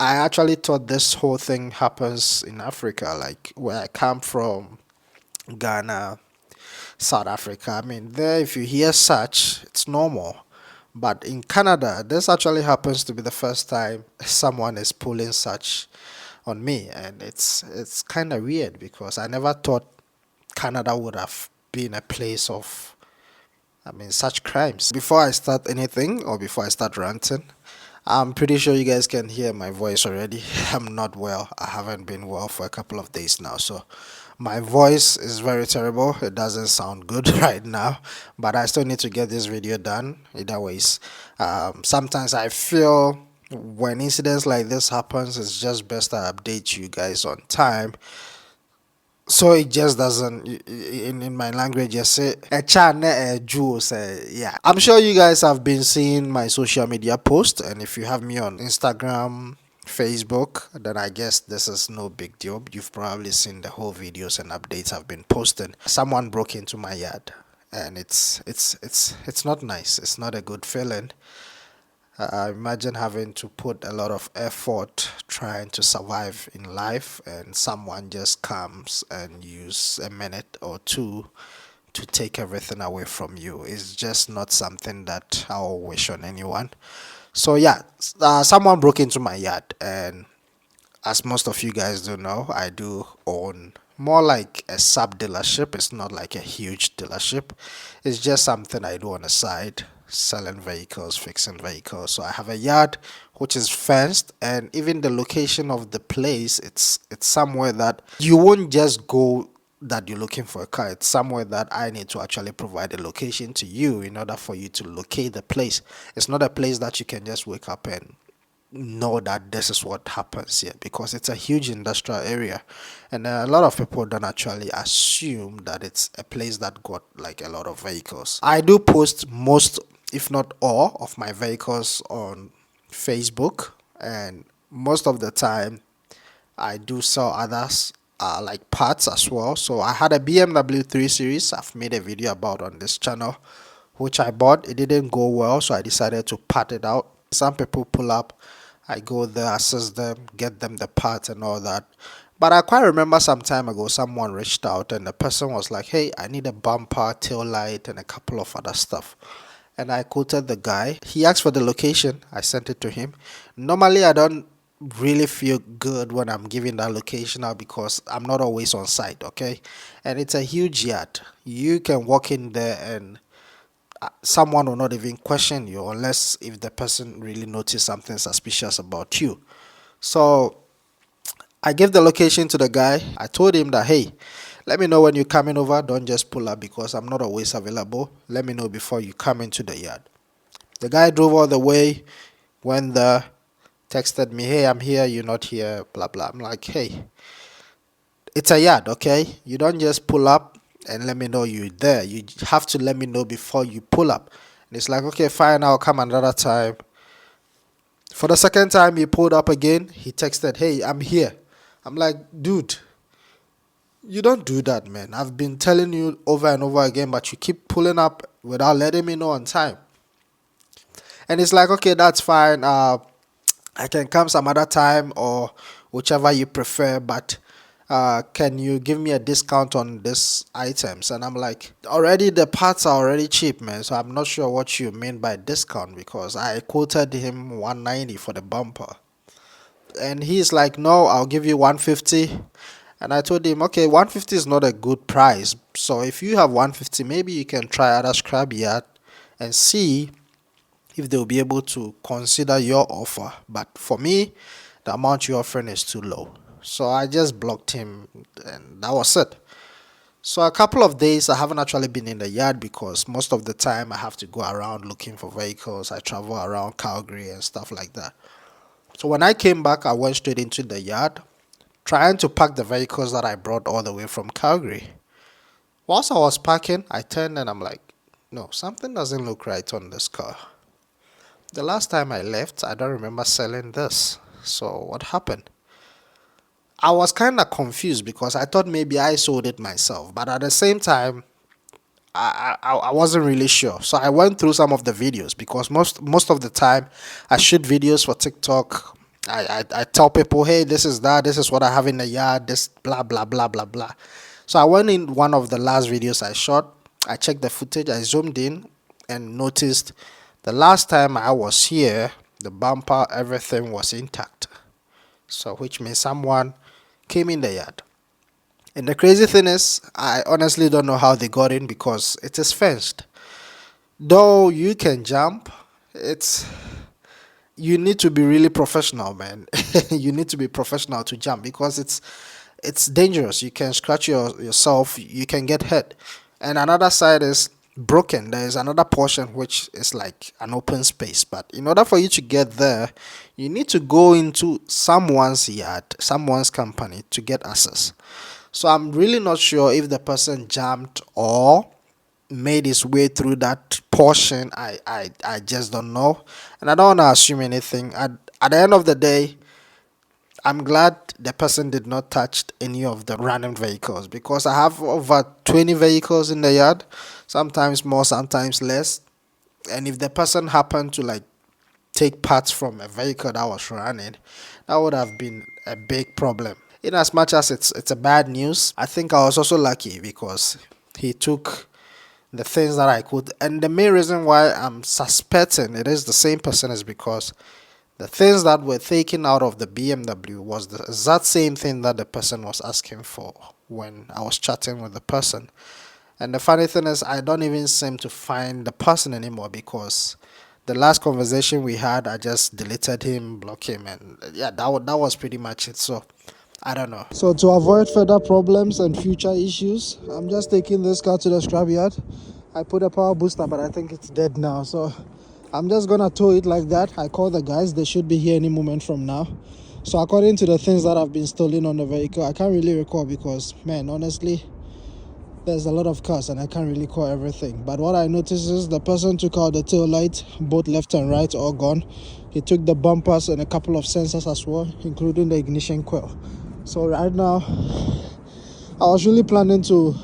I actually thought this whole thing happens in Africa, like where I come from, Ghana, South Africa. I mean, there, if you hear such, it's normal. But in Canada, this actually happens to be the first time someone is pulling such on me, and it's kind of weird because I never thought Canada would have been a place of, I mean, such crimes. Before I start anything or before I start ranting, I'm pretty sure you guys can hear my voice already. I'm not well. I haven't been well for a couple of days now, so my voice is very terrible. It doesn't sound good right now, but I still need to get this video done. Either ways, sometimes I feel when incidents like this happens, it's just best I update you guys on time so it just doesn't in my language just say a channel a Jew say yeah. I'm sure you guys have been seeing my social media post, and if you have me on Instagram, Facebook, then I guess this is no big deal. You've probably seen the whole videos and updates I've been posting. Someone broke into my yard, and it's not nice. It's not a good feeling. Imagine having to put a lot of effort trying to survive in life, and someone just comes and use a minute or two to take everything away from you. It's just not something that I'll wish on anyone. So yeah, someone broke into my yard, and as most of you guys do know, I do own more like a sub dealership. It's not like a huge dealership. It's just something I do on the side, selling vehicles, fixing vehicles. So I have a yard which is fenced, and even the location of the place, it's somewhere that you won't just go that you're looking for a car. It's somewhere that I need to actually provide a location to you in order for you to locate the place. It's not a place that you can just wake up and know that this is what happens here, because it's a huge industrial area, and a lot of people don't actually assume that it's a place that got like a lot of vehicles. I do post most, if not all, of my vehicles on Facebook, and most of the time I do sell others like parts as well. So I had a BMW 3 Series I've made a video about on this channel, which I bought. It didn't go well, so I decided to part it out. Some people pull up, I go there, assist them, get them the parts and all that. But I quite remember some time ago someone reached out, and the person was like, hey, I need a bumper, tail light, and a couple of other stuff. And I quoted the guy. He asked for the location. I sent it to him. Normally I don't really feel good when I'm giving that location out because I'm not always on site, okay? And it's a huge yard. You can walk in there and someone will not even question you unless if the person really noticed something suspicious about you. So I gave the location to the guy. I told him that, hey, let me know when you're coming over. Don't just pull up because I'm not always available. Let me know before you come into the yard. The guy drove all the way, went there, texted me, hey, I'm here, you're not here, blah, blah. I'm like, hey, it's a yard, okay? You don't just pull up and let me know you're there. You have to let me know before you pull up. And it's like, okay, fine, I'll come another time. For the second time he pulled up again, he texted, hey, I'm here. I'm like, dude, you don't do that, man. I've been telling you over and over again, but you keep pulling up without letting me know on time. And it's like, okay, that's fine. I can come some other time or whichever you prefer, but can you give me a discount on these items? And I'm like, already the parts are already cheap, man, so I'm not sure what you mean by discount, because I quoted him 190 for the bumper, and he's like, no, I'll give you 150. And I told him, okay, 150 is not a good price, so if you have 150, maybe you can try other scrapyard and see if they'll be able to consider your offer. But for me, the amount you're offering is too low. So I just blocked him, and that was it. So a couple of days I haven't actually been in the yard because most of the time I have to go around looking for vehicles. I travel around Calgary and stuff like that. So when I came back, I went straight into the yard, trying to pack the vehicles that I brought all the way from Calgary. Whilst I was packing, I turned and I'm like, no, something doesn't look right on this car. The last time I left, I don't remember selling this. So what happened? I was kind of confused because I thought maybe I sold it myself, but at the same time, I wasn't really sure. So I went through some of the videos because most of the time I shoot videos for TikTok I tell people, hey, this is that, this is what I have in the yard, this blah blah blah blah blah. So I went in one of the last videos I shot. I checked the footage. I zoomed in and noticed the last time I was here, the bumper, everything was intact. So which means someone came in the yard. And the crazy thing is, I honestly don't know how they got in because it is fenced. Though you can jump, it's you need to be really professional, man. You need to be professional to jump because it's dangerous. You can scratch yourself, you can get hurt. And another side is broken. There is another portion which is like an open space. But in order for you to get there, you need to go into someone's yard, someone's company to get access. So I'm really not sure if the person jumped or made his way through that portion. I just don't know. And I don't want to assume anything. At the end of the day, I'm glad the person did not touch any of the random vehicles because I have over 20 vehicles in the yard, sometimes more, sometimes less. And if the person happened to like take parts from a vehicle that was running, that would have been a big problem. In as much as it's a bad news, I think I was also lucky because he took the things that I could. And the main reason why I'm suspecting it is the same person is because the things that were taken out of the BMW was the exact same thing that the person was asking for when I was chatting with the person. And the funny thing is, I don't even seem to find the person anymore because the last conversation we had, I just deleted him, blocked him, and yeah, that was pretty much it. So I don't know. So to avoid further problems and future issues, I'm just taking this car to the scrapyard. I put a power booster, but I think it's dead now. So I'm just gonna tow it like that. I call the guys, they should be here any moment from now. So according to the things that have been stolen on the vehicle, I can't really recall because, man, honestly, there's a lot of cars and I can't really call everything. But what I noticed is the person took out the tail light, both left and right, all gone. He took the bumpers and a couple of sensors as well, including the ignition coil. So right now, I was really planning to,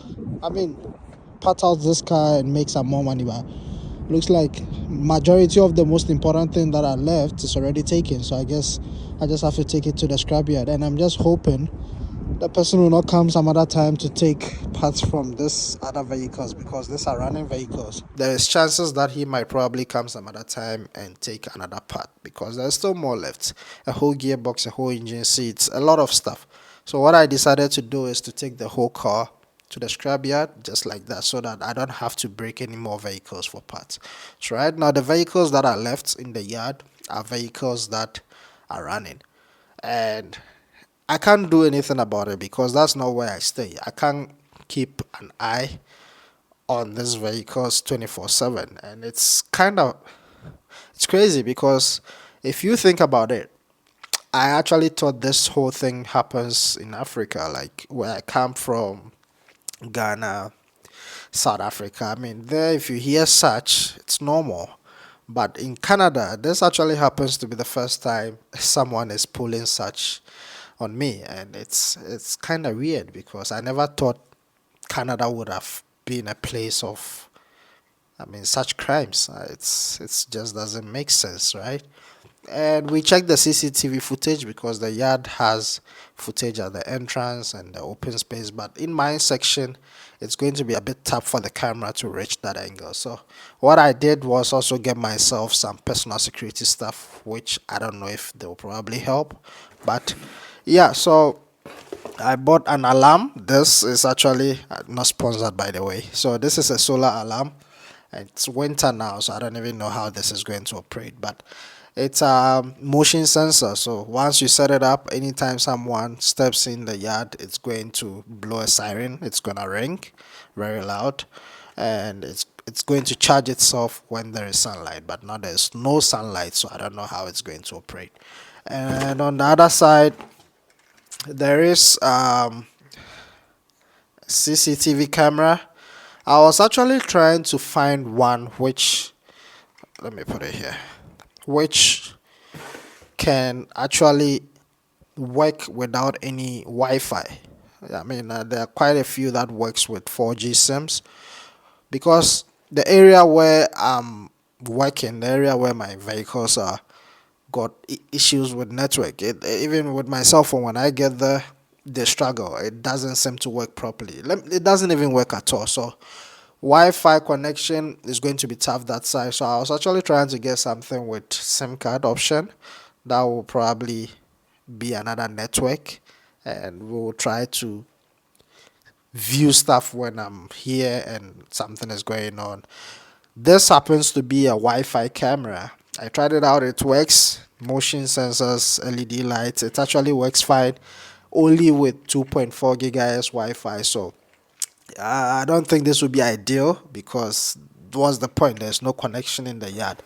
part out this car and make some more money, but looks like majority of the most important thing that are left is already taken. So I guess I just have to take it to the scrapyard, and I'm just hoping the person will not come some other time to take parts from this other vehicles because these are running vehicles. There is chances that he might probably come some other time and take another part because there's still more left. A whole gearbox, a whole engine seats, a lot of stuff. So what I decided to do is to take the whole car to the scrapyard just like that so that I don't have to break any more vehicles for parts. So right now the vehicles that are left in the yard are vehicles that are running. And I can't do anything about it because that's not where I stay. I can't keep an eye on these vehicles 24/7, and it's crazy because if you think about it, I actually thought this whole thing happens in Africa, like where I come from, Ghana, South Africa. I mean, there if you hear such, it's normal. But in Canada, this actually happens to be the first time someone is pulling such on me, and it's kind of weird because I never thought Canada would have been a place of, such crimes. It's just doesn't make sense, right? And we checked the CCTV footage because the yard has footage at the entrance and the open space, but in my section, it's going to be a bit tough for the camera to reach that angle. So what I did was also get myself some personal security stuff, which I don't know if they'll probably help, but yeah. So I bought an alarm. This is actually not sponsored, by the way. So this is a solar alarm. It's winter now, so I don't even know how this is going to operate. But it's a motion sensor. So once you set it up, anytime someone steps in the yard, it's going to blow a siren. It's gonna ring, very loud, and it's going to charge itself when there is sunlight. But now there's no sunlight, so I don't know how it's going to operate. And on the other side, there is CCTV camera. I was actually trying to find one which, let me put it here, which can actually work without any Wi-Fi. There are quite a few that works with 4G SIMs because the area where I'm working, the area where my vehicles are, got issues with network. Even with my cell phone, when I get there, they struggle. It doesn't seem to work properly. It doesn't even work at all. So Wi-Fi connection is going to be tough that side. So I was actually trying to get something with SIM card option. That will probably be another network, and we'll try to view stuff when I'm here and something is going on. This happens to be a Wi-Fi camera. I tried it out, it works. Motion sensors, LED lights, it actually works fine, only with 2.4 gigahertz Wi-Fi. So I don't think this would be ideal, because what's the point? There's no connection in the yard.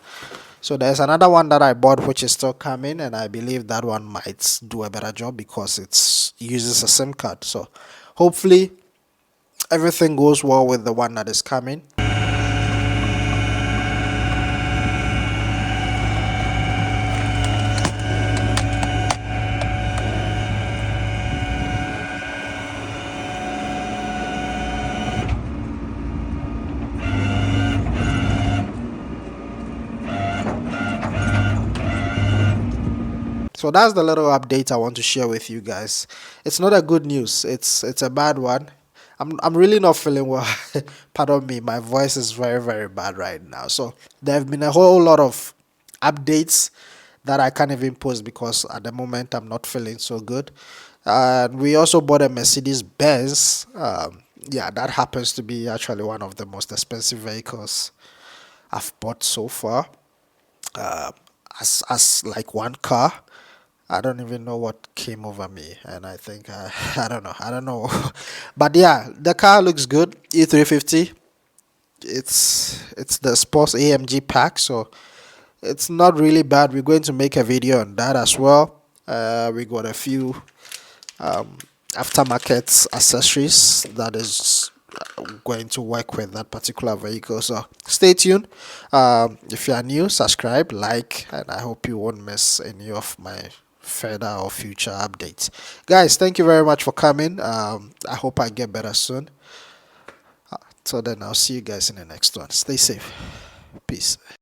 So there's another one that I bought which is still coming, and I believe that one might do a better job because it uses a SIM card. So hopefully everything goes well with the one that is coming. So that's the little update I want to share with you guys. It's not a good news. It's a bad one. I'm really not feeling well. Pardon me, my voice is very very bad right now. So there have been a whole lot of updates that I can't even post because at the moment I'm not feeling so good. And we also bought a Mercedes Benz. Yeah, that happens to be actually one of the most expensive vehicles I've bought so far. Uh, as like one car. I don't even know what came over me, and I think I don't know, but yeah, the car looks good. E350. It's the Sports AMG pack, so it's not really bad. We're going to make a video on that as well. We got a few aftermarket accessories that is going to work with that particular vehicle. So stay tuned. If you are new, subscribe, like, and I hope you won't miss any of my further or future updates. Guys, thank you very much for coming. I hope I get better soon. So then I'll see you guys in the next one. Stay safe. Peace.